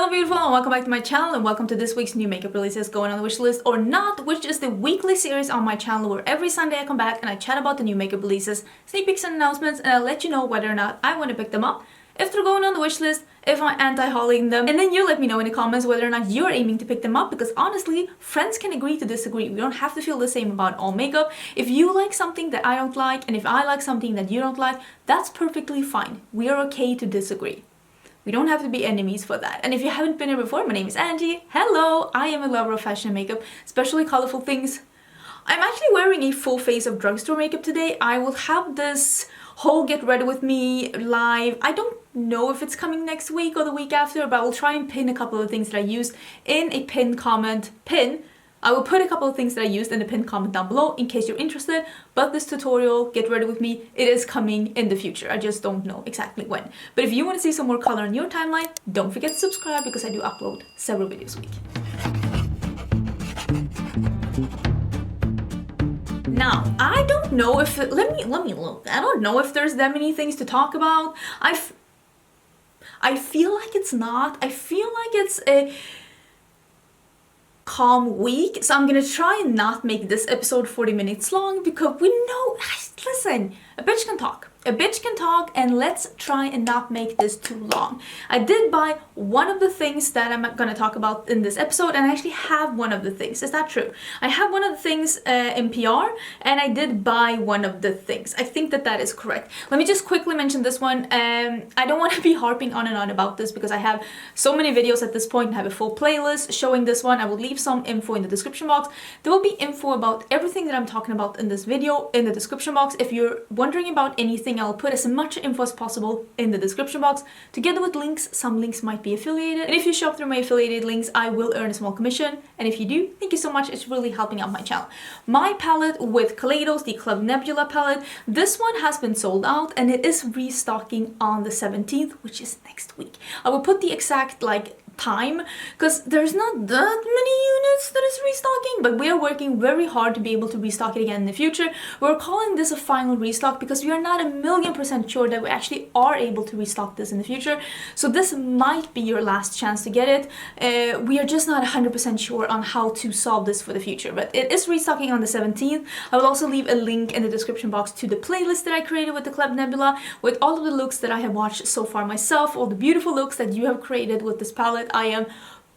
Hello beautiful and welcome back to my channel and welcome to this week's new makeup releases going on the wish list or not, which is the weekly series on my channel where every Sunday I come back and I chat about the new makeup releases, sneak peeks and announcements, and I'll let you know whether or not I want to pick them up, if they're going on the wish list, if I'm anti-hauling them, and then you let me know in the comments whether or not you're aiming to pick them up, because honestly, friends can agree to disagree. We don't have to feel the same about all makeup. If you like something that I don't like and if I like something that you don't like, that's perfectly fine. We are okay to disagree. We don't have to be enemies for that. And if you haven't been here before, my name is Angie. Hello! I am a lover of fashion and makeup, especially colorful things. I'm actually wearing a full face of drugstore makeup today. I will have this whole get ready with me live. I don't know if it's coming next week or the week after, but I will try and pin a couple of things that I used in a pinned comment. I will put a couple of things that I used in the pinned comment down below in case you're interested, but this tutorial, get ready with me, it is coming in the future. I just don't know exactly when. But if you want to see some more color on your timeline, don't forget to subscribe because I do upload several videos a week. Now, I don't know if, let me look. I don't know if there's that many things to talk about. I feel like it's not. I feel like it's a calm week, so I'm gonna try and not make this episode 40 minutes long because we know, listen, a bitch can talk. A bitch can talk, and let's try and not make this too long. I did buy one of the things that I'm gonna talk about in this episode, and I actually have one of the things. Is that true? I have one of the things in PR, and I did buy one of the things. I think that that is correct. Let me just quickly mention this one. I don't want to be harping on and on about this because I have so many videos at this point and have a full playlist showing this one. I will leave some info in the description box. There will be info about everything that I'm talking about in this video in the description box. If you're wondering about anything, I'll put as much info as possible in the description box, together with links. Some links might be affiliated, and if you shop through my affiliated links, I will earn a small commission, and if you do, thank you so much. It's really helping out my channel. My palette with Kaleidos, the Club Nebula palette, this one has been sold out, and it is restocking on the 17th, which is next week. I will put the exact time because there's not that many units that is restocking, but we are working very hard to be able to restock it again in the future. We're calling this a final restock because we are not 1,000,000% sure that we actually are able to restock this in the future, so this might be your last chance to get it. We are just not 100% sure on how to solve this for the future, but it is restocking on the 17th. I will also leave a link in the description box to the playlist that I created with the Club Nebula, with all of the looks that I have watched so far myself, all the beautiful looks that you have created with this palette. I am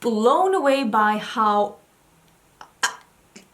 blown away by how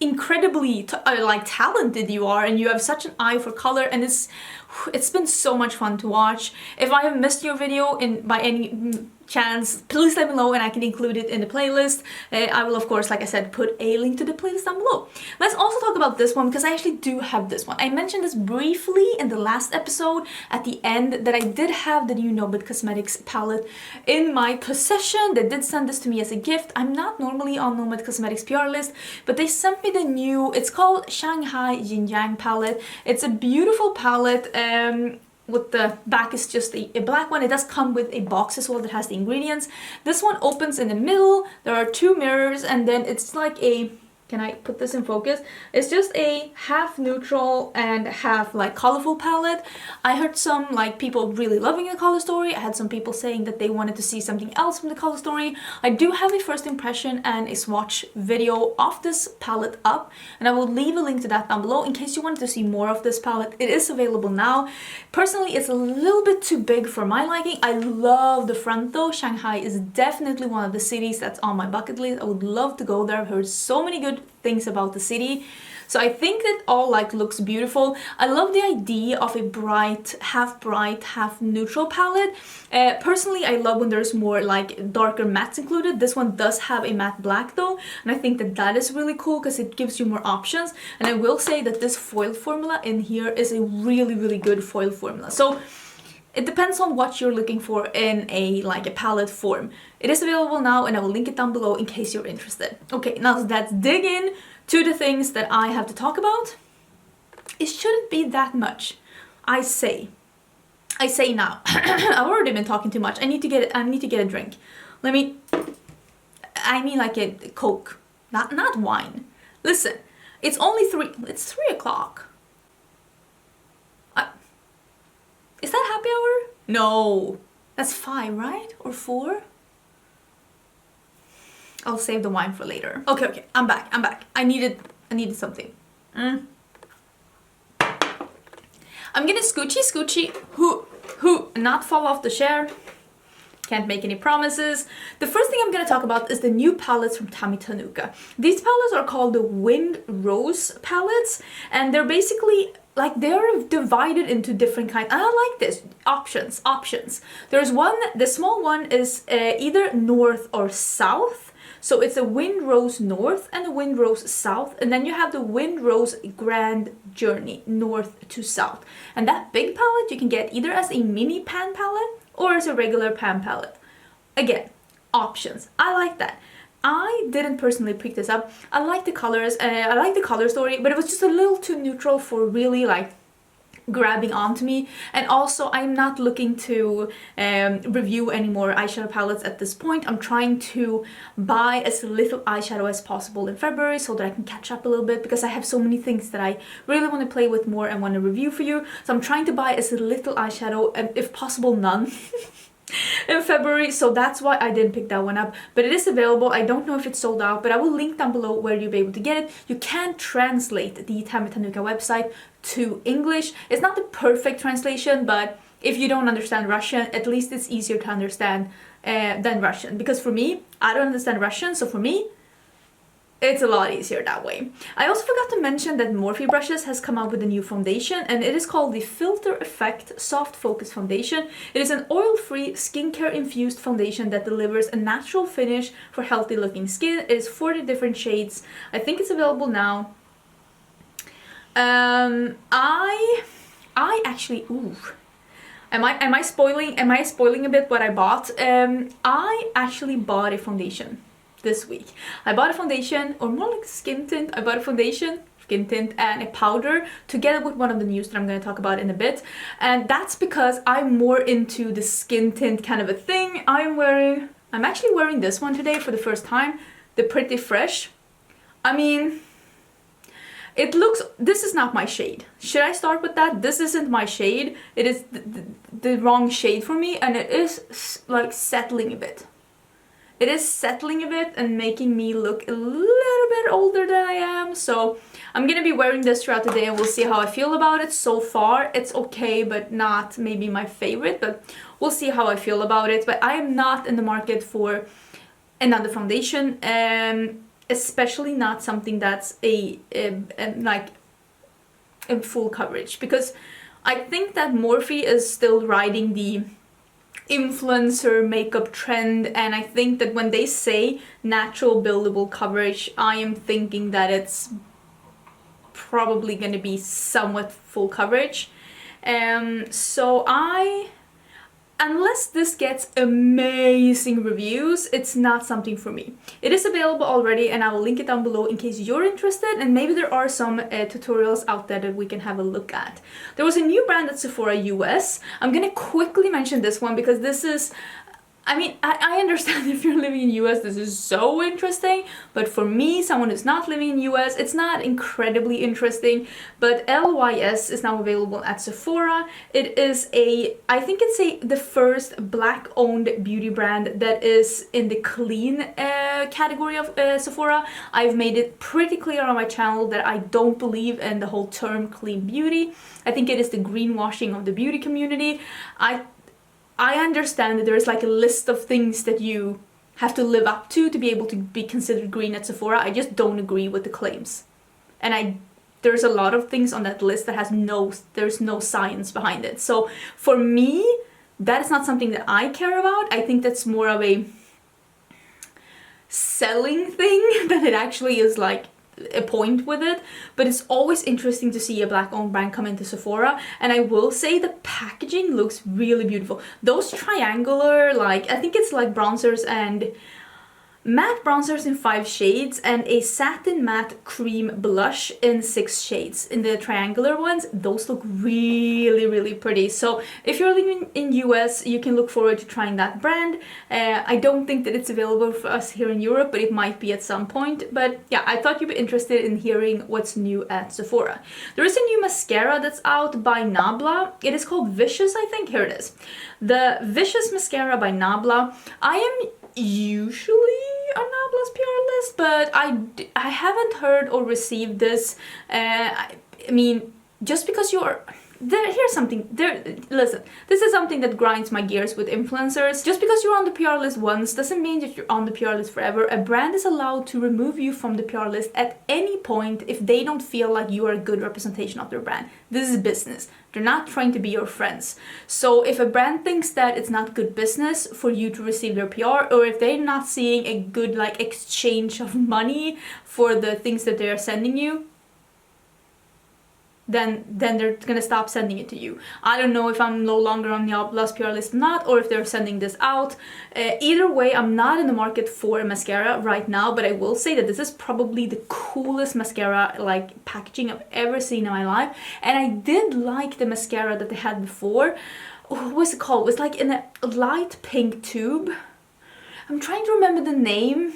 incredibly talented you are, and you have such an eye for color, and it's been so much fun to watch. If I have missed your video by any chance, please let me know and I can include it in the playlist. I will, of course, like I said, put a link to the playlist down below. Let's also talk about this one because I actually do have this one. I mentioned this briefly in the last episode at the end that I did have the new Nomad Cosmetics palette in my possession. They did send this to me as a gift. I'm not normally on Nomad Cosmetics PR list, but they sent me the new, it's called Shanghai Yin Yang palette. It's a beautiful palette. With the back is just a black one. It does come with a box as well that has the ingredients. This one opens in the middle. There are two mirrors, and then it's like a, can I put this in focus? It's just a half neutral and half colorful palette. I heard some people really loving the color story. I had some people saying that they wanted to see something else from the color story. I do have a first impression and a swatch video of this palette up, and I will leave a link to that down below in case you wanted to see more of this palette. It is available now. Personally, it's a little bit too big for my liking. I love the front though. Shanghai is definitely one of the cities that's on my bucket list. I would love to go there. I've heard so many good things about the city, so I think that all looks beautiful. I love the idea of a bright, half neutral palette. Personally, I love when there's more darker mattes included. This one does have a matte black though, and I think that that is really cool because it gives you more options. And I will say that this foil formula in here is a really good foil formula. So it depends on what you're looking for in a palette form. It is available now, and I will link it down below in case you're interested. Okay, now let's dig in to the things that I have to talk about. It shouldn't be that much. I say now. I've already been talking too much. I need to get a drink. I mean a Coke, not wine. Listen, it's only 3 o'clock. Is that happy hour? No, that's 5, right? Or 4? I'll save the wine for later. Okay, I'm back. I needed something. I'm gonna scoochie, not fall off the chair. Can't make any promises. The first thing I'm gonna talk about is the new palettes from Tanuka. These palettes are called the Wind Rose palettes, and they're basically like they're divided into different kinds. And I like this options. There's one, the small one is either north or south. So it's a Wind Rose North and a Wind Rose South, and then you have the Wind Rose Grand Journey North to South. And that big palette you can get either as a mini pan palette or as a regular pan palette. Again, options. I like that. I didn't personally pick this up. I like the colors, I like the color story, but it was just a little too neutral for really like grabbing onto me. And also I'm not looking to review any more eyeshadow palettes at this point. I'm trying to buy as little eyeshadow as possible in February so that I can catch up a little bit, because I have so many things that I really want to play with more and want to review for you. So I'm trying to buy as little eyeshadow, and if possible none, in February, so that's why I didn't pick that one up. But it is available. I don't know if it's sold out, but I will link down below where you'll be able to get it. You can translate the Tanuka website to English. It's not the perfect translation, but if you don't understand Russian, at least it's easier to understand than Russian. Because for me, I don't understand Russian, so for me, it's a lot easier that way. I also forgot to mention that Morphe Brushes has come out with a new foundation, and it is called the Filter Effect Soft Focus Foundation. It is an oil-free, skincare-infused foundation that delivers a natural finish for healthy-looking skin. It is 40 different shades. I think it's available now. I actually, ooh. Am I spoiling a bit what I bought? I actually bought a foundation this week. I bought a foundation, or more like skin tint. I bought a foundation, skin tint, and a powder together with one of the news that I'm going to talk about in a bit. And that's because I'm more into the skin tint kind of a thing. I'm actually wearing this one today for the first time, the Pretty Fresh. I mean, it looks, this is not my shade. Should I start with that? This isn't my shade. It is the wrong shade for me, and it is like settling a bit. It is settling a bit and making me look a little bit older than I am. So I'm gonna be wearing this throughout the day, and we'll see how I feel about it. So far it's okay, but not maybe my favorite, but we'll see how I feel about it. But I am not in the market for another foundation, especially not something that's like in full coverage, because I think that Morphe is still riding the influencer makeup trend, and I think that when they say natural buildable coverage, I am thinking that it's probably going to be somewhat full coverage. So unless this gets amazing reviews, it's not something for me. It is available already, and I will link it down below in case you're interested, and maybe there are some tutorials out there that we can have a look at. There was a new brand at Sephora US. I'm gonna quickly mention this one because this is, I mean, I understand if you're living in US, this is so interesting, but for me, someone who's not living in US, it's not incredibly interesting. But LYS is now available at Sephora. It is I think it's the first Black-owned beauty brand that is in the clean category of Sephora. I've made it pretty clear on my channel that I don't believe in the whole term clean beauty. I think it is the greenwashing of the beauty community. I understand that there is like a list of things that you have to live up to be able to be considered green at Sephora. I just don't agree with the claims. And there's a lot of things on that list that there's no science behind it. So for me, that is not something that I care about. I think that's more of a selling thing than it actually is like a point with it. But it's always interesting to see a Black-owned brand come into Sephora, and I will say the packaging looks really beautiful. Those triangular, like, I think it's like bronzers and matte bronzers in 5 shades and a satin matte cream blush in 6 shades. In the triangular ones, those look really, really pretty. So if you're living in US, you can look forward to trying that brand. I don't think that it's available for us here in Europe, but it might be at some point. But yeah, I thought you'd be interested in hearing what's new at Sephora. There is a new mascara that's out by Nabla. It is called Vicious, I think. Here it is. The Vicious Mascara by Nabla. I am usually a Nabla LYS PR list, but I haven't heard or received this. I mean, just because you're there, here's something there. Listen, this is something that grinds my gears with influencers. Just because you're on the PR list once doesn't mean that you're on the PR list forever. A brand is allowed to remove you from the PR list at any point if they don't feel like you are a good representation of their brand. This is business. They're not trying to be your friends. So if a brand thinks that it's not good business for you to receive their PR, or if they're not seeing a good like exchange of money for the things that they are sending you, then they're gonna stop sending it to you. I don't know if I'm no longer on the LYS PR list or not, or if they're sending this out. Either way, I'm not in the market for a mascara right now, but I will say that this is probably the coolest mascara like packaging I've ever seen in my life. And I did like the mascara that they had before. What was it called? It was like in a light pink tube. I'm trying to remember the name.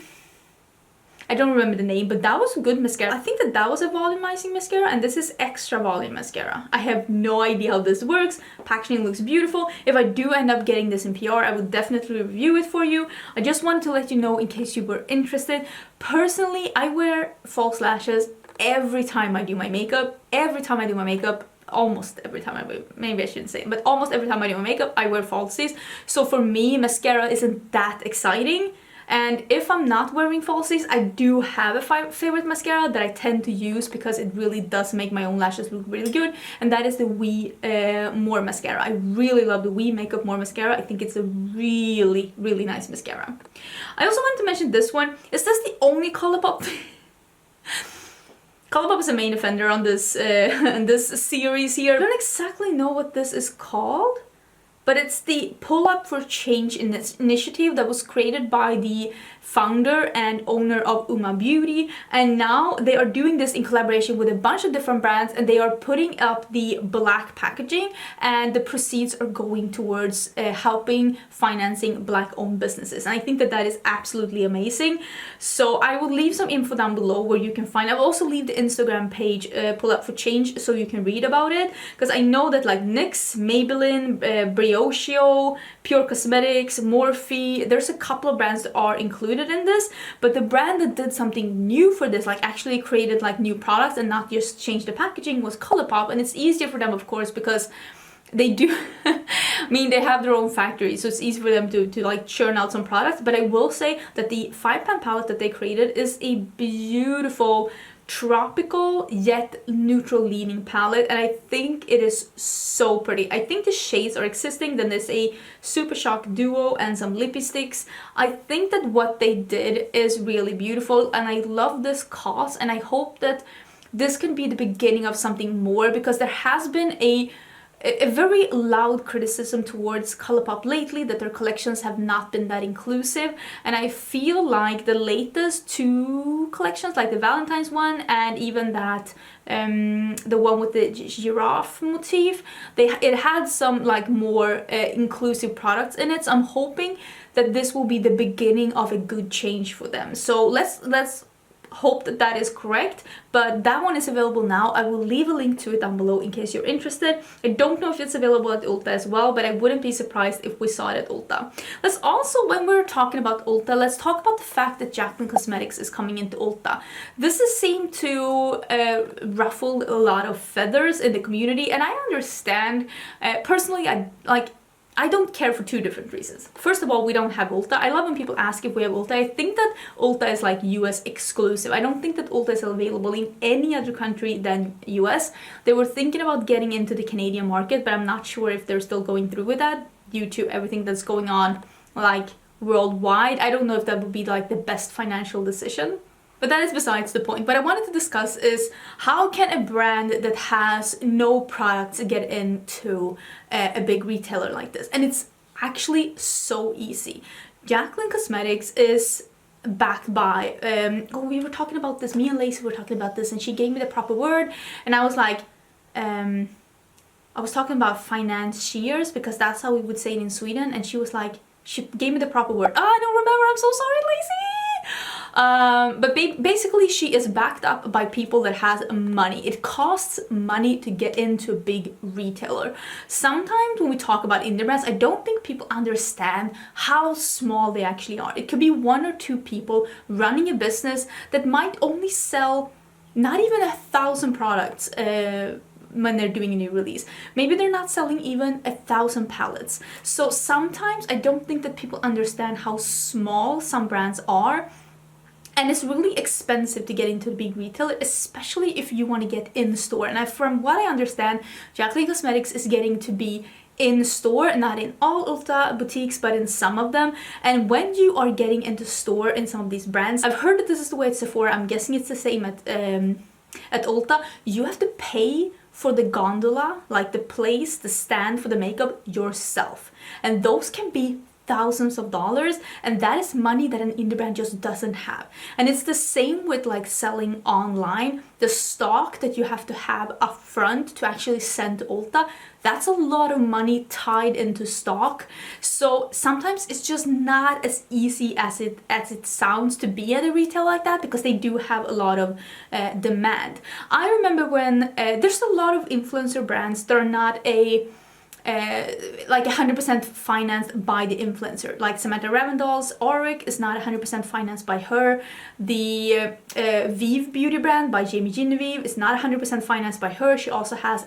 I don't remember the name, but that was a good mascara. I think that was a volumizing mascara, and this is extra volume mascara. I have no idea how this works. Packaging looks beautiful. If I do end up getting this in PR, I will definitely review it for you. I just wanted to let you know in case you were interested. Personally, I wear false lashes every time I do my makeup. Every time I do my makeup, almost every time maybe I shouldn't say it, but almost every time I do my makeup, I wear falsies. So for me, mascara isn't that exciting. And if I'm not wearing falsies, I do have a favorite mascara that I tend to use because it really does make my own lashes look really good, and that is the Vieve More mascara. I really love the Vieve Makeup More mascara. I think it's a really, really nice mascara. I also wanted to mention this one. Is this the only Colourpop? Colourpop is a main offender on this this series here. I don't exactly know what this is called, but it's the Pull Up for Change initiative that was created by the founder and owner of Nomad Beauty, and now they are doing this in collaboration with a bunch of different brands, and they are putting up the black packaging, and the proceeds are going towards helping financing black owned businesses, and I think that that is absolutely amazing. So I will leave some info down below where you can find. I'll also leave the Instagram page Pull Up for Change so you can read about it, because I know that like NYX, Maybelline, Brioche, Pure Cosmetics, Morphe, there's a couple of brands that are included in this, but the brand that did something new for this, like actually created like new products and not just changed the packaging, was Colourpop. And it's easier for them, of course, because they do I mean, they have their own factory, so it's easy for them to like churn out some products. But I will say that the 5-pan palette that they created is a beautiful tropical yet neutral leaning palette, and I think it is so pretty. I think the shades are existing. Then there's a Super Shock Duo and some lippy sticks. I think that what they did is really beautiful, and I love this cause, and I hope that this can be the beginning of something more, because there has been a very loud criticism towards Colourpop lately that their collections have not been that inclusive, and I feel like the latest 2 collections, like the Valentine's one and even that the one with the giraffe motif, it had some like more inclusive products in it. So I'm hoping that this will be the beginning of a good change for them. So let's hope that that is correct. But that one is available now. I will leave a link to it down below in case you're interested. I don't know if it's available at Ulta as well, but I wouldn't be surprised if we saw it at Ulta. Let's also, when we're talking about Ulta, let's talk about the fact that Jaclyn Cosmetics is coming into Ulta. This has seemed to ruffle a lot of feathers in the community, and I understand. Personally, I don't care for 2 different reasons. First of all, we don't have Ulta. I love when people ask if we have Ulta. I think that Ulta is like US exclusive. I don't think that Ulta is available in any other country than US. They were thinking about getting into the Canadian market, but I'm not sure if they're still going through with that due to everything that's going on like worldwide. I don't know if that would be like the best financial decision. But that is besides the point. What I wanted to discuss is how can a brand that has no products get into a big retailer like this? And it's actually so easy. Jaclyn Cosmetics is backed by, we were talking about this, me and Lacey were talking about this, and she gave me the proper word, and I was like, I was talking about financiers, because that's how we would say it in Sweden, and she was like, she gave me the proper word. Oh, I don't remember, I'm so sorry, Lacey! But basically she is backed up by people that has money. It costs money to get into a big retailer. Sometimes when we talk about indie brands, I don't think people understand how small they actually are. It could be 1 or 2 people running a business that might only sell not even 1,000 products when they're doing a new release. Maybe they're not selling even 1,000 palettes. So sometimes I don't think that people understand how small some brands are. And it's really expensive to get into the big retailer, especially if you want to get in store. And from what I understand, Jaclyn Cosmetics is getting to be in store, not in all Ulta boutiques, but in some of them. And when you are getting into store in some of these brands, I've heard that this is the way at Sephora. I'm guessing it's the same at Ulta. You have to pay for the gondola, like the place, the stand for the makeup yourself. And those can be thousands of dollars, and that is money that an indie brand just doesn't have. And it's the same with like selling online. The stock that you have to have up front to actually send to Ulta, that's a lot of money tied into stock. So sometimes it's just not as easy as it sounds to be at a retail like that, because they do have a lot of demand. I remember when there's a lot of influencer brands that are not like 100% financed by the influencer. Like Samantha Ravindal's Auric is not 100% financed by her. The Vieve beauty brand by Jamie Genevieve is not 100% financed by her. She also has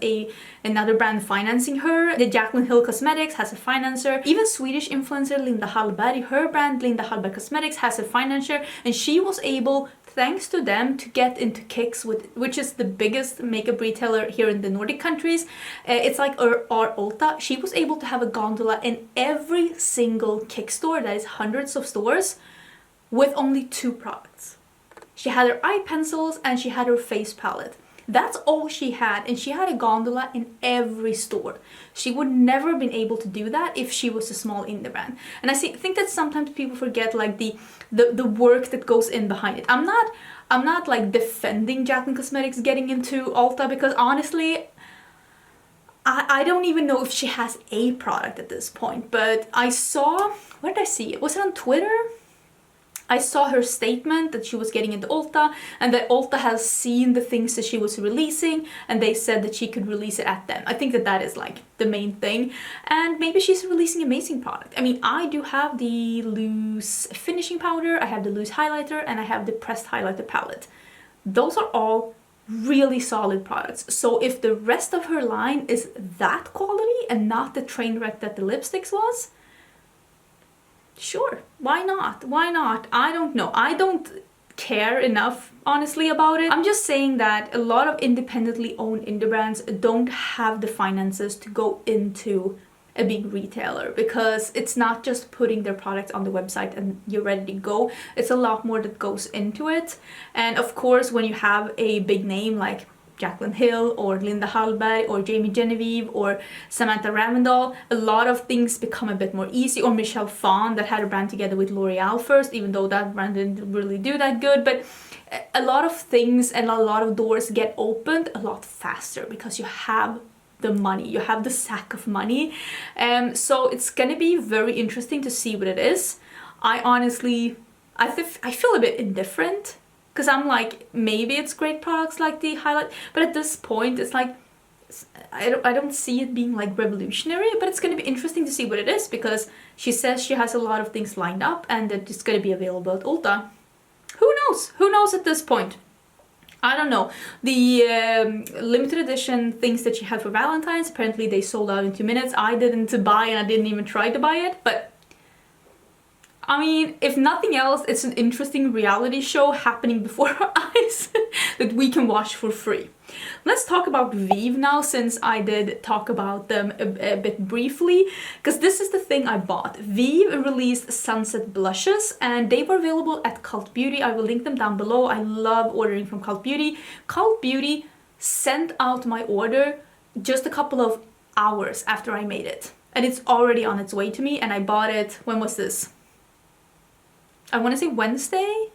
another brand financing her. The Jaclyn Hill Cosmetics has a financer. Even Swedish influencer Linda Hallberg, her brand Linda Hallberg Cosmetics has a financer, and she was able, thanks to them, to get into Kicks, which is the biggest makeup retailer here in the Nordic countries. It's like our Ulta. She was able to have a gondola in every single Kick store, that is hundreds of stores, with only 2 products. She had her eye pencils and she had her face palette. That's all she had, and she had a gondola in every store. She would never have been able to do that if she was a small indie brand. And I think that sometimes people forget like the work that goes in behind it. I'm not like defending Jaclyn Cosmetics getting into Ulta, because honestly, I don't even know if she has a product at this point. But I saw, where did I see it? Was it on Twitter? I saw her statement that she was getting into Ulta, and that Ulta has seen the things that she was releasing, and they said that she could release it at them. I think that is like the main thing, and maybe she's releasing amazing product. I mean, I do have the loose finishing powder, I have the loose highlighter, and I have the pressed highlighter palette. Those are all really solid products. So if the rest of her line is that quality and not the train wreck that the lipsticks was, sure, why not? Why not? I don't know. I don't care enough, honestly, about it. I'm just saying that a lot of independently owned indie brands don't have the finances to go into a big retailer, because it's not just putting their products on the website and you're ready to go. It's a lot more that goes into it. And of course, when you have a big name like Jaclyn Hill or Linda Hallberg or Jamie Genevieve or Samantha Ravindal, a lot of things become a bit more easy. Or Michelle Phan, that had a brand together with L'Oreal first, even though that brand didn't really do that good. But a lot of things and a lot of doors get opened a lot faster because you have the money, you have the sack of money. So it's gonna be very interesting to see what it is. I honestly, I feel a bit indifferent, because I'm like, maybe it's great products like the highlight, but at this point it's like, I don't see it being like revolutionary. But it's going to be interesting to see what it is, because she says she has a lot of things lined up and that it's going to be available at Ulta. Who knows? Who knows at this point? I don't know. The limited edition things that she had for Valentine's, apparently they sold out in 2 minutes. I didn't buy, and I didn't even try to buy it, but I mean, if nothing else, it's an interesting reality show happening before our eyes that we can watch for free. Let's talk about Vieve now, since I did talk about them a bit briefly, because this is the thing I bought. Vieve released Sunset Blushes, and they were available at Cult Beauty. I will link them down below. I love ordering from Cult Beauty. Cult Beauty sent out my order just a couple of hours after I made it, and it's already on its way to me, and I bought it, when was this? I want to say Wednesday.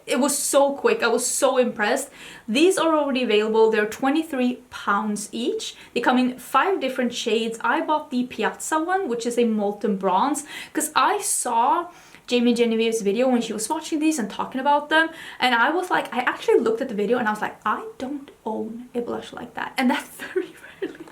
It was so quick. I was so impressed. These are already available. They're £23 each. They come in 5 different shades. I bought the Piazza one, which is a molten bronze, because I saw Jamie Genevieve's video when she was watching these and talking about them, and I was like, I actually looked at the video and I was like, I don't own a blush like that, and that's very rarely.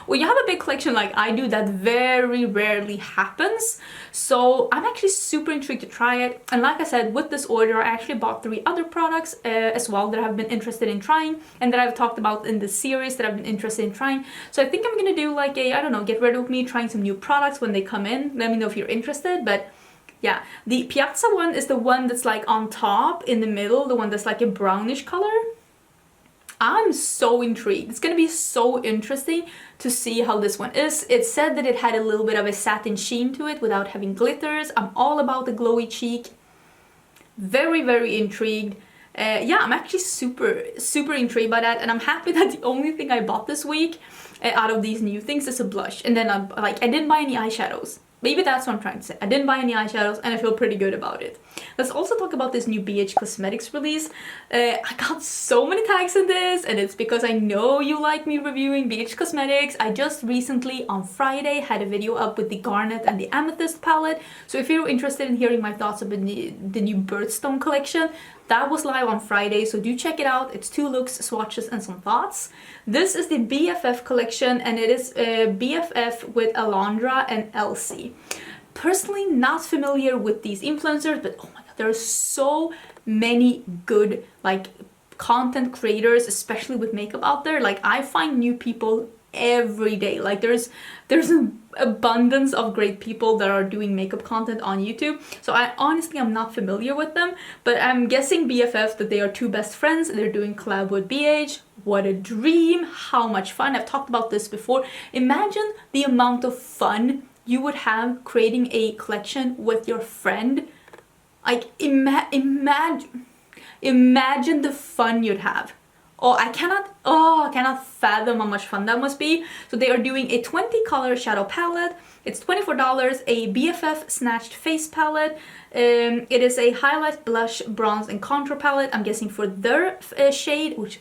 When you have a big collection like I do, that very rarely happens. So I'm actually super intrigued to try it. And like I said, with this order, I actually bought 3 other products as well that I've been interested in trying and that I've talked about in this series that I've been interested in trying. So I think I'm gonna do like a, I don't know, get ready with me trying some new products when they come in. Let me know if you're interested. But yeah, the Piazza one is the one that's like on top in the middle, the one that's like a brownish color. I'm so intrigued. It's gonna be so interesting to see how this one is. It said that it had a little bit of a satin sheen to it without having glitters. I'm all about the glowy cheek. Very, very intrigued. Yeah, I'm actually super intrigued by that, and I'm happy that the only thing I bought this week out of these new things is a blush. And then I didn't buy any eyeshadows. Maybe that's what I'm trying to say. I didn't buy any eyeshadows and I feel pretty good about it. Let's also talk about this new BH Cosmetics release. I got so many tags in this, and it's because I know you like me reviewing BH Cosmetics. I just recently on Friday had a video up with the Garnet and the Amethyst palette. So if you're interested in hearing my thoughts about the new Birthstone collection, that was live on Friday, so do check it out. It's 2 looks, swatches, and some thoughts. This is the BFF collection, and it is BFF with Alondra and Elsie. Personally, not familiar with these influencers, but oh my god, there are so many good like content creators, especially with makeup out there. Like I find new people every day. Like there's an abundance of great people that are doing makeup content on YouTube. So I'm not familiar with them, but I'm guessing BFF that they are 2 best friends. They're doing collab with BH. What a dream. How much fun. I've talked about this before. Imagine the amount of fun you would have creating a collection with your friend. Like imagine the fun you'd have. I cannot fathom how much fun that must be. So they are doing a 20 color shadow palette. It's $24, a BFF Snatched Face palette. It is a highlight, blush, bronze, and contour palette. I'm guessing for their shade, which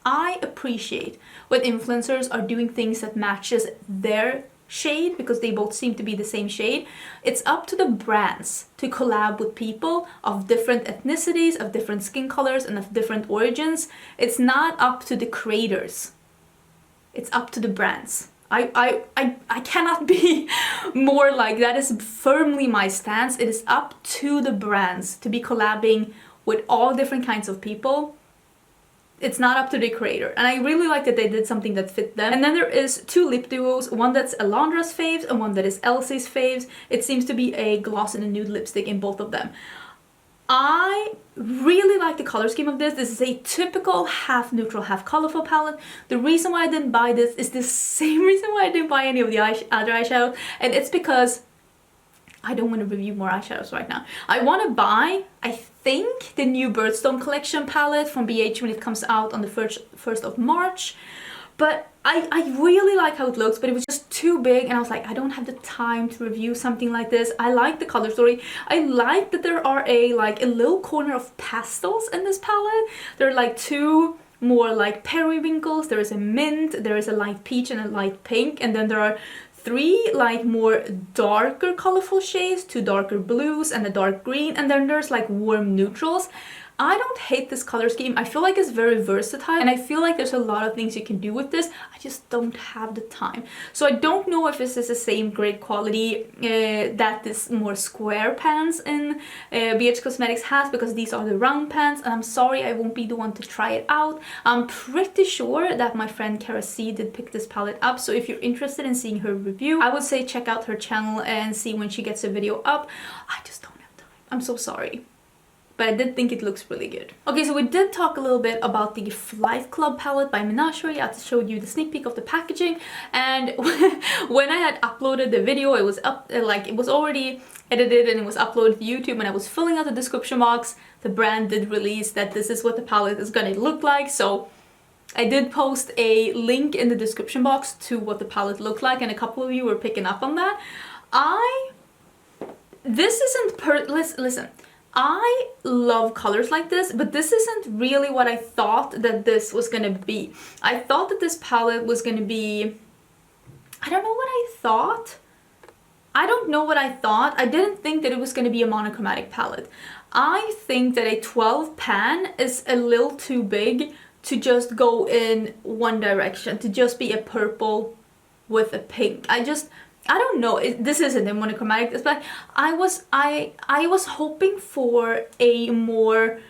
I appreciate when influencers are doing things that matches their shade, because they both seem to be the same shade. It's up to the brands to collab with people of different ethnicities, of different skin colors, and of different origins. It's not up to the creators. It's up to the brands. I cannot be more like that. Is firmly my stance. It is up to the brands to be collabing with all different kinds of people. It's not up to the creator, and I really like that they did something that fit them. And then there is 2 lip duos, one that's Alondra's faves and one that is Elsie's faves. It seems to be a gloss and a nude lipstick in both of them. I really like the color scheme of this. This is a typical half neutral, half colorful palette. The reason why I didn't buy this is the same reason why I didn't buy any of the other eyeshadows, and it's because I don't want to review more eyeshadows right now. I want to buy, I think, the new Birthstone collection palette from BH when it comes out on the 1st of March. But I really like how it looks, but it was just too big, and I was like, I don't have the time to review something like this. I like the color story. I like that there are a little corner of pastels in this palette. There are like 2 more like periwinkles. There is a mint, there is a light peach, and a light pink, and then there are 3 like more darker colorful shades, 2 darker blues and a dark green, and then there's like warm neutrals. I don't hate this color scheme. I feel like it's very versatile, and I feel like there's a lot of things you can do with this. I just don't have the time. So I don't know if this is the same great quality that this more square pans in BH Cosmetics has, because these are the round pans, and I'm sorry I won't be the one to try it out. I'm pretty sure that my friend Cara C did pick this palette up, so if you're interested in seeing her review, I would say check out her channel and see when she gets a video up. I just don't have time. I'm so sorry. But I did think it looks really good. Okay, so we did talk a little bit about the Flight Club palette by Menagerie. I showed you the sneak peek of the packaging, and when I had uploaded the video, it was up, it was already edited and it was uploaded to YouTube, and I was filling out the description box. The brand did release that this is what the palette is gonna look like, so I did post a link in the description box to what the palette looked like, and a couple of you were picking up on that. Listen, I love colors like this, but this isn't really what I thought that this was gonna be. I thought that this palette was gonna be, I don't know what I thought. I don't know what I thought. I didn't think that it was going to be a monochromatic palette. I think that a 12 pan is a little too big to just go in one direction, to just be a purple with a pink. I don't know. This isn't a monochromatic, but I was hoping for a more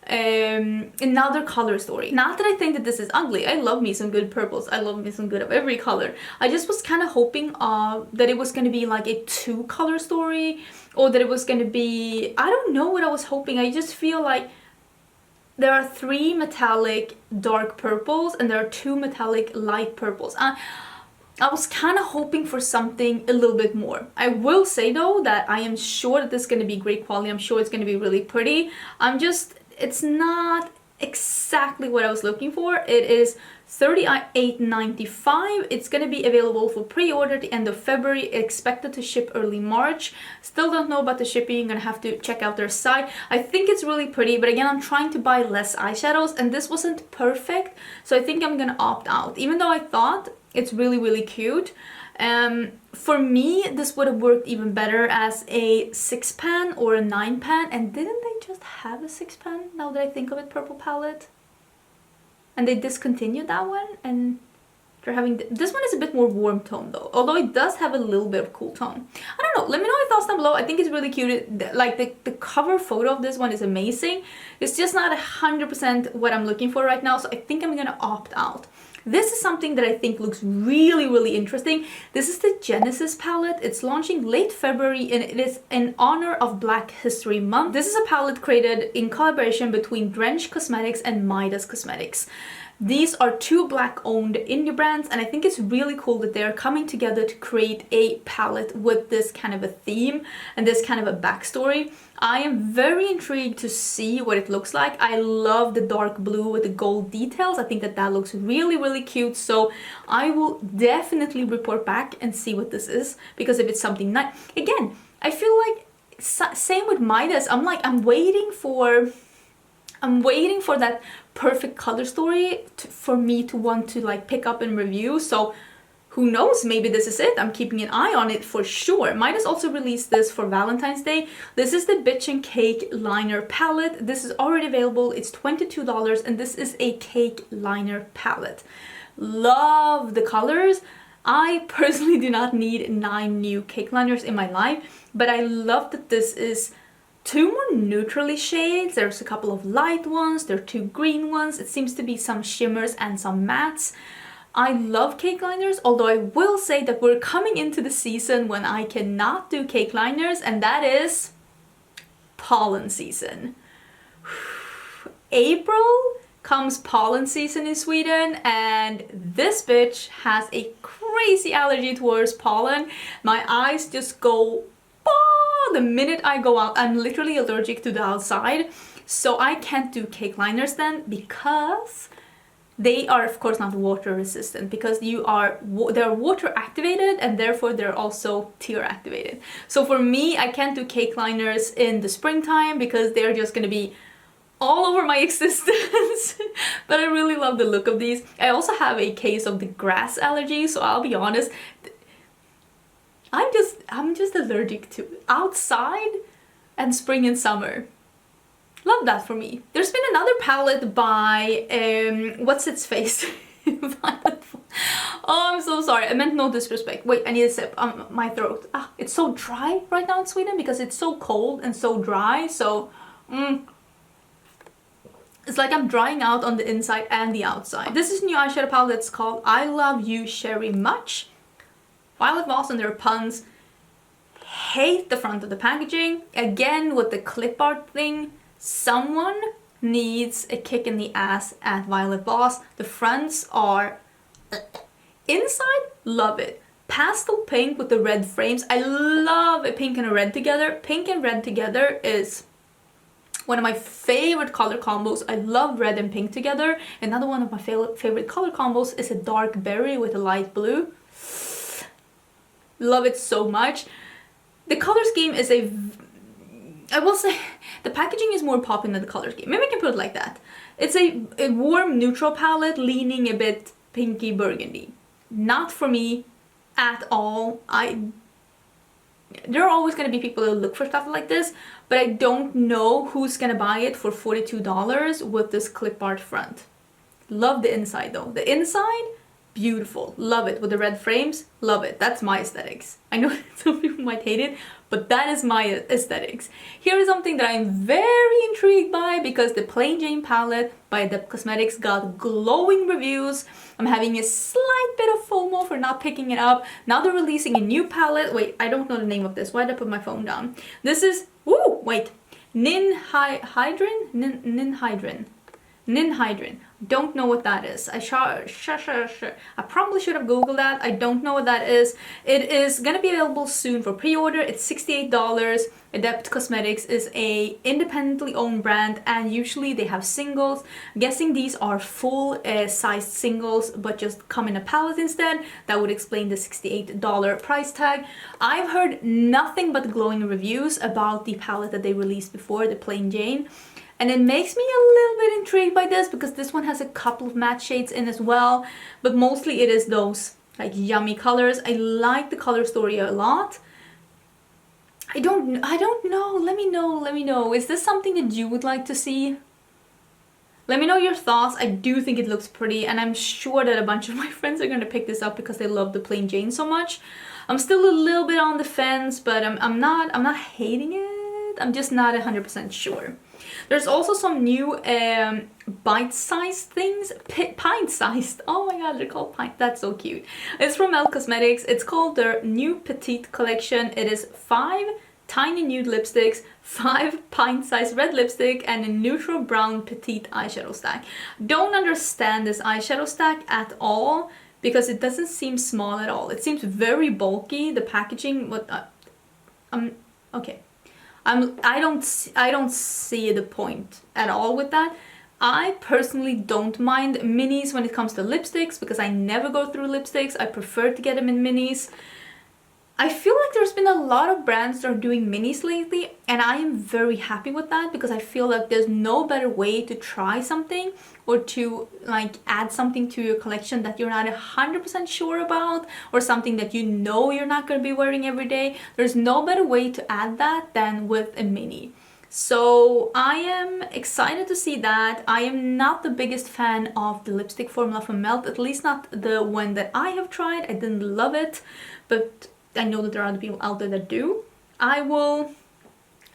another color story. Not that I think that this is ugly. I love me some good purples. I love me some good of every color. I just was kind of hoping that it was going to be like a 2-color story, or that it was going to be, I don't know what I was hoping. I just feel like there are 3 metallic dark purples and there are 2 metallic light purples. I was kind of hoping for something a little bit more. I will say though that I am sure that this is going to be great quality. I'm sure it's going to be really pretty. It's not exactly what I was looking for. It is $38.95. It's going to be available for pre-order at the end of February, expected to ship early March. Still don't know about the shipping. You're going to have to check out their site. I think it's really pretty, but again, I'm trying to buy less eyeshadows and this wasn't perfect, so I think I'm going to opt out, even though I thought it's really, really cute. For me, this would have worked even better as a 6-pan or a 9-pan. And didn't they just have a 6-pan, now that I think of it, purple palette? And they discontinued that one, and they're having... This one is a bit more warm tone though, although it does have a little bit of cool tone. I don't know, let me know your thoughts down below. I think it's really cute. Like the cover photo of this one is amazing. It's just not 100% what I'm looking for right now, so I think I'm gonna opt out. This is something that I think looks really, really interesting. This is the Genesis palette. It's launching late February and it is in honor of Black History Month. This is a palette created in collaboration between Drench Cosmetics and Midas Cosmetics. These are 2 Black-owned indie brands, and I think it's really cool that they're coming together to create a palette with this kind of a theme and this kind of a backstory. I am very intrigued to see what it looks like. I love the dark blue with the gold details. I think that that looks really, really cute. So I will definitely report back and see what this is, because if it's something nice, again, I feel like same with Midas. I'm waiting for that perfect color story for me to want to like pick up and review. So who knows, maybe this is it. I'm keeping an eye on it for sure. Midas also released this for Valentine's Day. This is the Bitch and Cake liner palette. This is already available. It's $22 and this is a cake liner palette. Love the colors. I personally do not need 9 new cake liners in my life, but I love that this is 2 more neutrally shades. There's a couple of light ones, there are 2 green ones. It seems to be some shimmers and some mattes. I love cake liners, although I will say that we're coming into the season when I cannot do cake liners, and that is pollen season. April comes pollen season in Sweden, and this bitch has a crazy allergy towards pollen. My eyes just go the minute I go out. I'm literally allergic to the outside, so I can't do cake liners then, because they are of course not water resistant, because they're water activated and therefore they're also tear activated. So for me, I can't do cake liners in the springtime because they're just gonna be all over my existence. But I really love the look of these. I also have a case of the grass allergy, so I'll be honest, I'm just allergic to outside and spring and summer. Love that for me. There's been another palette by what's its face? Oh, I'm so sorry. I meant no disrespect. Wait, I need a sip. My throat. It's so dry right now in Sweden because it's so cold and so dry. So it's like I'm drying out on the inside and the outside. This is a new eyeshadow palette that's called I Love You Sherry Much. Violet Voss and their puns. Hate the front of the packaging. Again with the clip art thing. Someone needs a kick in the ass at Violet Voss. The fronts are... Inside, love it. Pastel pink with the red frames. I love a pink and a red together. Pink and red together is one of my favorite color combos. I love red and pink together. Another one of my favorite color combos is a dark berry with a light blue. Love it so much. The color scheme is I will say the packaging is more popping than the color scheme. Maybe I can put it like that. It's a warm neutral palette leaning a bit pinky burgundy. Not for me at all. there are always going to be people who look for stuff like this, but I don't know who's going to buy it for $42 with this clip art front. Love the inside though. The inside, beautiful. Love it. With the red frames, love it. That's my aesthetics. I know some people might hate it, but that is my aesthetics. Here is something that I'm very intrigued by because the Plain Jane palette by Adept Cosmetics got glowing reviews. I'm having a slight bit of FOMO for not picking it up. Now they're releasing a new palette. Wait, I don't know the name of this. Why did I put my phone down? This is, woo, wait. Ninhydrin. Don't know what that is. I probably should have googled that. I don't know what that is. It is gonna be available soon for pre-order. It's $68. Adept Cosmetics is a independently owned brand, and usually they have singles. I'm guessing these are full sized singles, but just come in a palette instead. That would explain the $68 price tag. I've heard nothing but glowing reviews about the palette that they released before, the Plain Jane. And it makes me a little bit intrigued by this because this one has a couple of matte shades in as well, but mostly it is those like yummy colors. I like the color story a lot. I don't know. Let me know. Is this something that you would like to see? Let me know your thoughts. I do think it looks pretty, and I'm sure that a bunch of my friends are going to pick this up because they love the Plain Jane so much. I'm still a little bit on the fence, but I'm not hating it. I'm just not 100% sure. There's also some new bite-sized things, pint-sized. Oh my god, they're called pint. That's so cute. It's from LYS Cosmetics. It's called their new Petite collection. It is 5 tiny nude lipsticks, 5 pint-sized red lipstick, and a neutral brown petite eyeshadow stack. Don't understand this eyeshadow stack at all because it doesn't seem small at all. It seems very bulky. The packaging, okay. I don't see the point at all with that. I personally don't mind minis when it comes to lipsticks because I never go through lipsticks. I prefer to get them in minis. I feel like there's been a lot of brands that are doing minis lately, and I am very happy with that because I feel like there's no better way to try something or to like add something to your collection that you're not 100% sure about, or something that you know you're not going to be wearing every day. There's no better way to add that than with a mini. So I am excited to see that. I am not the biggest fan of the lipstick formula from Melt, at least not the one that I have tried. I didn't love it, but I know that there are other people out there that do. I will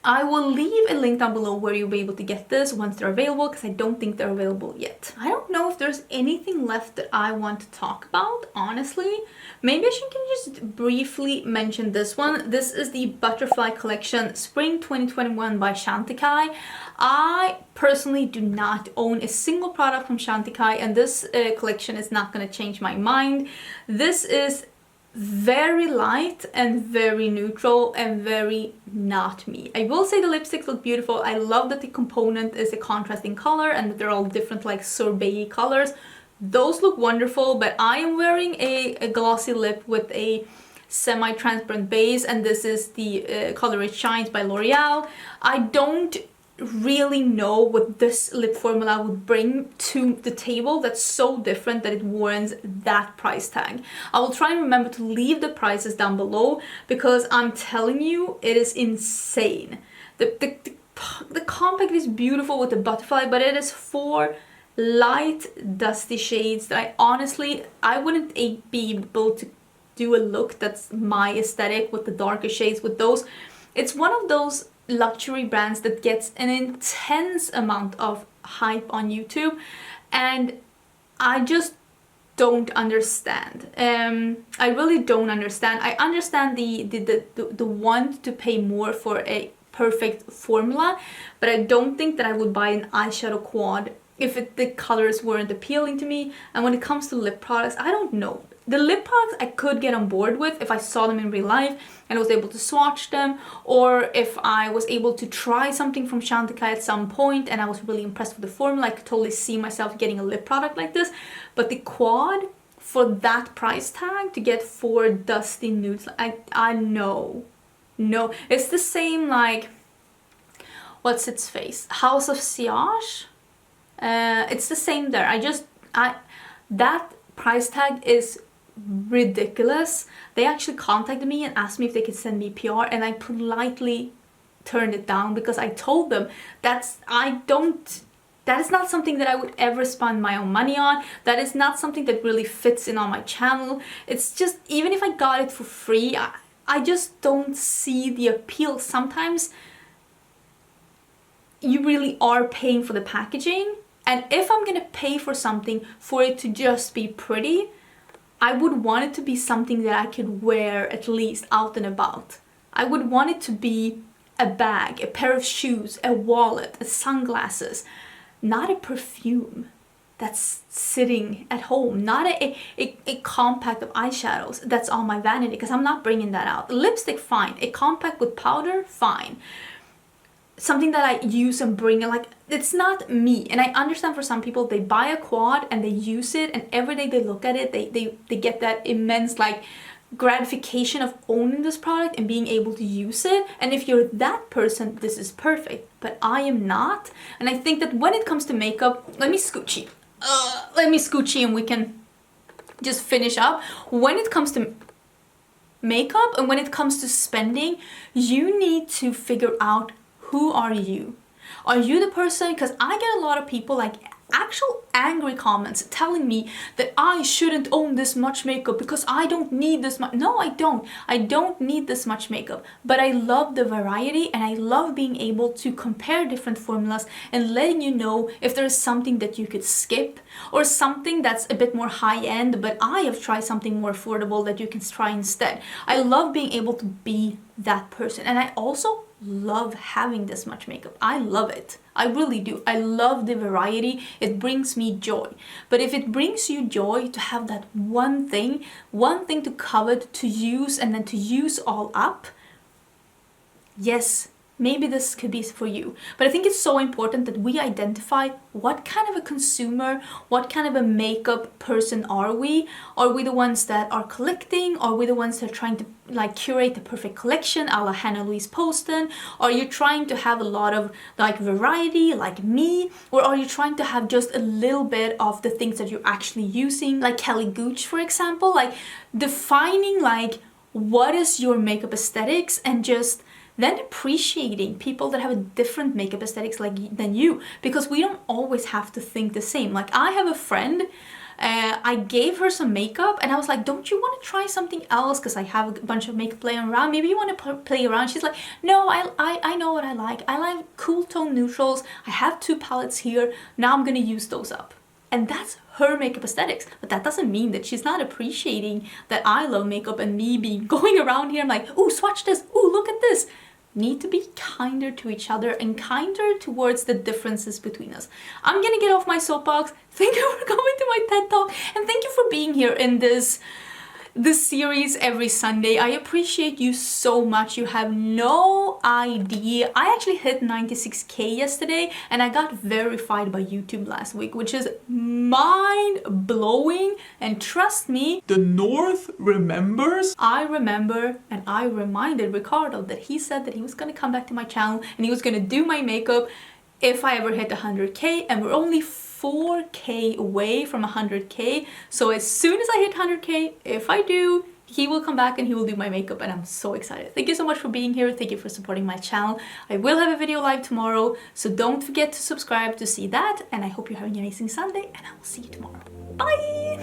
leave a link down below where you'll be able to get this once they're available, because I don't think they're available yet. I don't know if there's anything left that I want to talk about, honestly. Maybe I can just briefly mention this one. This is the Butterfly Collection Spring 2021 by Chantecaille. I personally do not own a single product from Chantecaille, and this collection is not going to change my mind. This is very light and very neutral and very not me. I will say the lipsticks look beautiful. I love that the component is a contrasting color and that they're all different like sorbet colors. Those look wonderful, but I am wearing a glossy lip with a semi-transparent base, and this is the color It Shines by L'Oreal. I don't really know what this lip formula would bring to the table that's so different that it warrants that price tag. I will try and remember to leave the prices down below because I'm telling you, it is insane. The compact is beautiful with the butterfly, but it is 4 light dusty shades that I wouldn't be able to do a look that's my aesthetic with the darker shades with those. It's one of those luxury brands that gets an intense amount of hype on YouTube, and I just don't understand. I really don't understand. I understand the want to pay more for a perfect formula, but I don't think that I would buy an eyeshadow quad if the colors weren't appealing to me. And when it comes to lip products, I don't know. The lip products I could get on board with if I saw them in real life and I was able to swatch them, or if I was able to try something from Chantecaille at some point and I was really impressed with the formula. I could totally see myself getting a lip product like this. But the quad for that price tag to get 4 dusty nudes, I know. No, it's the same like, what's its face? House of Siage? It's the same there. That price tag is ridiculous. They actually contacted me and asked me if they could send me PR, and I politely turned it down because I told them that is not something that I would ever spend my own money on. That is not something that really fits in on my channel. It's just, even if I got it for free, I just don't see the appeal. Sometimes you really are paying for the packaging, and if I'm gonna pay for something for it to just be pretty, I would want it to be something that I could wear at least out and about. I would want it to be a bag, a pair of shoes, a wallet, a sunglasses, not a perfume that's sitting at home, not a compact of eyeshadows that's on my vanity, because I'm not bringing that out. Lipstick, fine. A compact with powder, fine. Something that I use and bring, like, it's not me. And I understand for some people, they buy a quad and they use it, and every day they look at it, they get that immense like gratification of owning this product and being able to use it. And if you're that person, this is perfect. But I am not. And I think that when it comes to makeup, let me scoochie and we can just finish up. When it comes to makeup and when it comes to spending, you need to figure out, who are you? Are you the person? Because I get a lot of people, like actual angry comments telling me that I shouldn't own this much makeup because I don't need this much. No, I don't. I don't need this much makeup, but I love the variety, and I love being able to compare different formulas and letting you know if there is something that you could skip or something that's a bit more high end, but I have tried something more affordable that you can try instead. I love being able to be that person, and I also love having this much makeup. I love it. I really do. I love the variety. It brings me joy. But if it brings you joy to have that one thing to covet, to use, and then to use all up, yes, maybe this could be for you. But I think it's so important that we identify what kind of a consumer, what kind of a makeup person are we? Are we the ones that are collecting? Are we the ones that are trying to like curate the perfect collection a la Hannah Louise Poston? Are you trying to have a lot of like variety like me? Or are you trying to have just a little bit of the things that you're actually using, like Kelly Gooch, for example? Like defining like what is your makeup aesthetics, and just then appreciating people that have a different makeup aesthetics than you, because we don't always have to think the same. Like I have a friend, I gave her some makeup and I was like, don't you want to try something else? Because I have a bunch of makeup playing around. Maybe you want to play around. She's like, no, I know what I like. I like cool tone neutrals. I have 2 palettes here. Now I'm going to use those up. And that's her makeup aesthetics. But that doesn't mean that she's not appreciating that I love makeup and me being going around here. I'm like, ooh, swatch this. Ooh, look at this. Need to be kinder to each other and kinder towards the differences between us. I'm gonna get off my soapbox. Thank you for coming to my TED Talk, and thank you for being here in this series every Sunday. I appreciate you so much. You have no idea. I actually hit 96K yesterday, and I got verified by YouTube last week, which is mind-blowing. And trust me, the North remembers. I remember, and I reminded Ricardo that he said that he was gonna come back to my channel and he was gonna do my makeup if I ever hit 100K, and we're only 4K away from 100K. So as soon as I hit 100K, if I do, he will come back and he will do my makeup, and I'm so excited. Thank you so much for being here. Thank you for supporting my channel. I will have a video live tomorrow, so don't forget to subscribe to see that, and I hope you're having an amazing Sunday, and I will see you tomorrow. Bye!